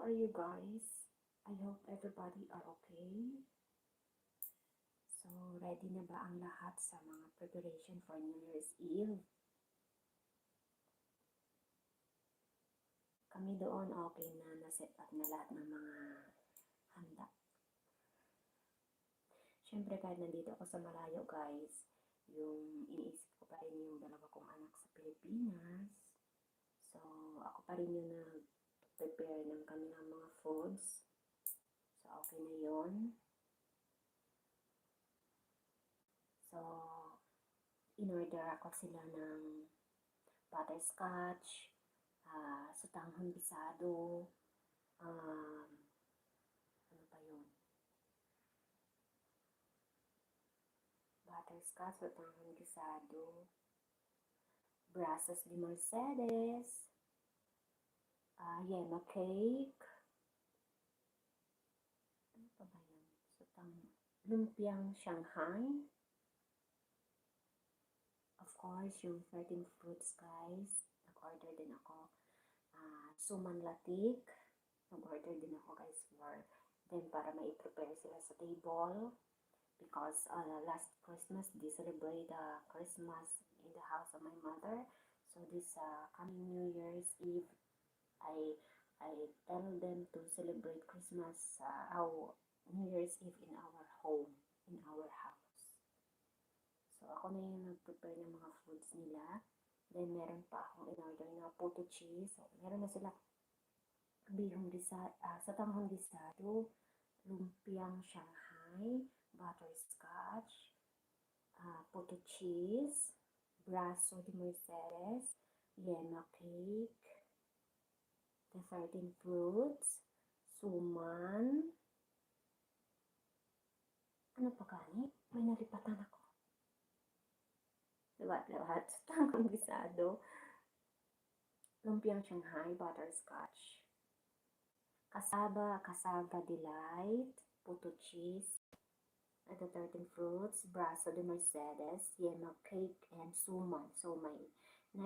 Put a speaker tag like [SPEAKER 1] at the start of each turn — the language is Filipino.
[SPEAKER 1] are you guys? I hope everybody are okay. So, ready na ba ang lahat sa mga preparation for New Year's Eve? Kami doon okay na, na-set up na lahat ng mga handa. Siyempre kahit nandito ako sa malayo guys, yung iniisip ko pa rin yung dalawa kong anak sa Pilipinas. So, ako pa rin yung nag-prepare ng kanilang mga foods. So, okay na yon. So, in-order ako sila ng butterscotch, sutanghon bisado, ano pa yun? Butterscotch, sutanghon bisado, brasas de Mercedes, yema cake, ano pa ba yun? Lumpiang Shanghai, of course, yung 13 fruits guys, nag-order din ako. Suman latik, nag-order din ako guys for then para mai-prepare sila sa table because last Christmas they celebrate Christmas in the house of my mother. So this coming New Year's Eve, I tell them to celebrate Christmas New Year's Eve in our home, in our house. So ako na yung nag-prepare ng mga foods nila. Then meron pa akong in-order na puto cheese. So meron na sila satanghon bisado, lumpiang Shanghai, butterscotch, puto cheese, braso de Mercedes, yema cake, the 13 fruits, suman, ano pa gani? May nalipatan ako. Lahat, satanghon bisado, lumpiang Shanghai, butterscotch, cassava delight, puto cheese, the 13 fruits, braso de Mercedes, yema cake, and suman. So, may